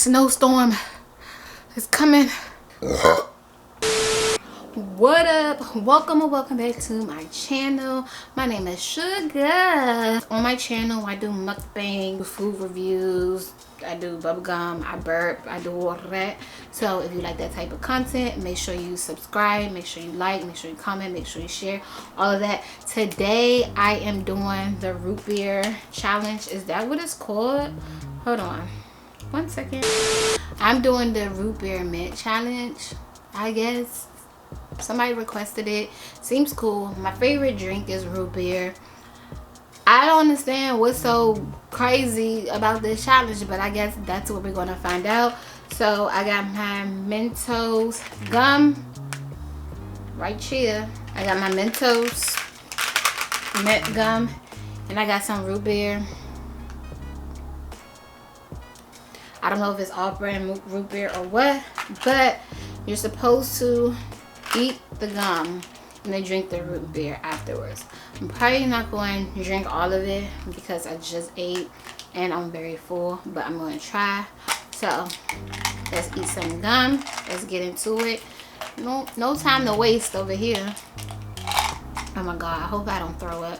Snowstorm is coming. What up? Welcome or welcome back to my channel. My name is Sugar. On my channel I do mukbang, food reviews, I do bubblegum, I burp, I do all of that. So if you like that type of content, make sure you subscribe, make sure you like, make sure you comment, make sure you share, all of that. Today I am doing the root beer challenge. Is that what it's called? Hold on 1 second. I'm doing the root beer mint challenge, I guess. Somebody requested it. Seems cool. My favorite drink is root beer. I don't understand what's so crazy about this challenge, but I guess that's what we're gonna find out. So I got my Mentos gum right here. I got my Mentos mint gum, and I got some root beer. I don't know if it's all brand root beer or what, but you're supposed to eat the gum and then drink the root beer afterwards. I'm probably not going to drink all of it because I just ate and I'm very full, but I'm going to try. So let's eat some gum. Let's get into it. No time to waste over here. Oh my god, I hope I don't throw up.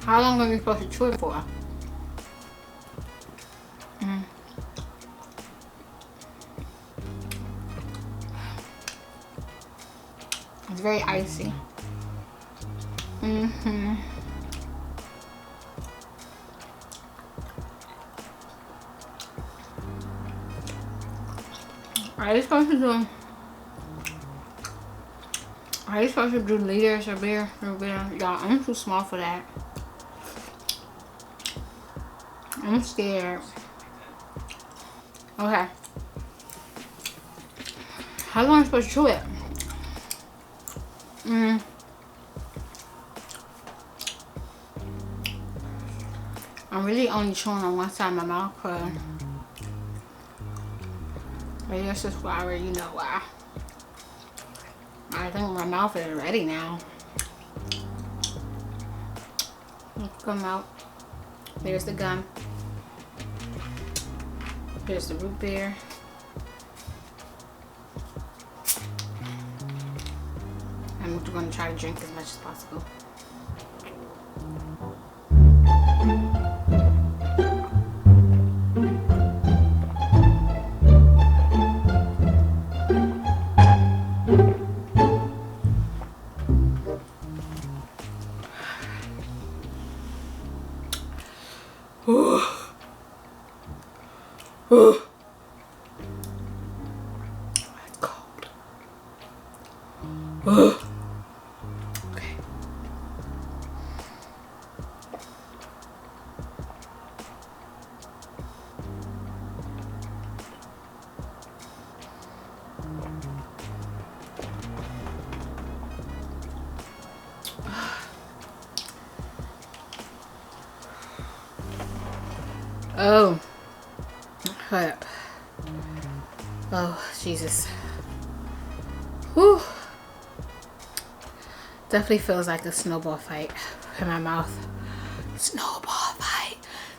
How long are we supposed to chew it for? It's very icy. Are you supposed to do liters of beer? Y'all, I'm too small for that. I'm scared. Okay. How long am I supposed to chew it? I'm really only chewing on one side of my mouth because maybe it's just why I already know why. I think my mouth is ready now. Let's come out. There's the gum. There's the root beer. I'm going to try to drink as much as possible. It's cold. Okay. Oh. Hurt. Oh, Jesus. Whew. Definitely feels like a snowball fight in my mouth. Snowball fight.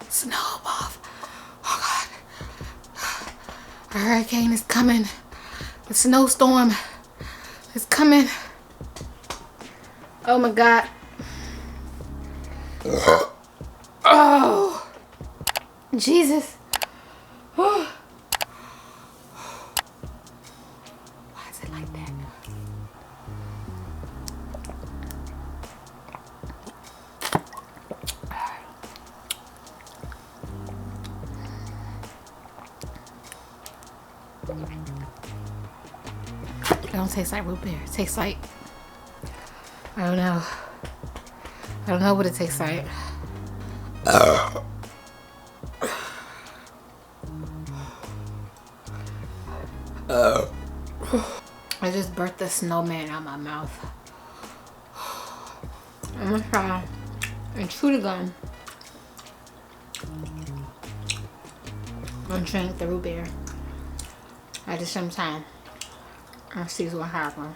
Snowball. Oh, God. A hurricane is coming. The snowstorm is coming. Oh, my God. Oh. Jesus. Why is it like that? It don't taste like root beer. It tastes like, I don't know. I don't know what it tastes like. I just burped the snowman out my mouth. I'm gonna try and chew the gum and drink the root beer at the same time. I'll see what happens.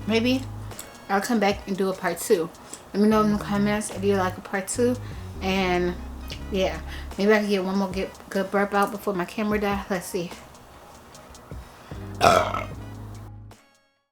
Maybe I'll come back and do a part 2. Let me know in the comments if you like a part 2. And yeah, maybe I can get one more good burp out before my camera dies. Let's see.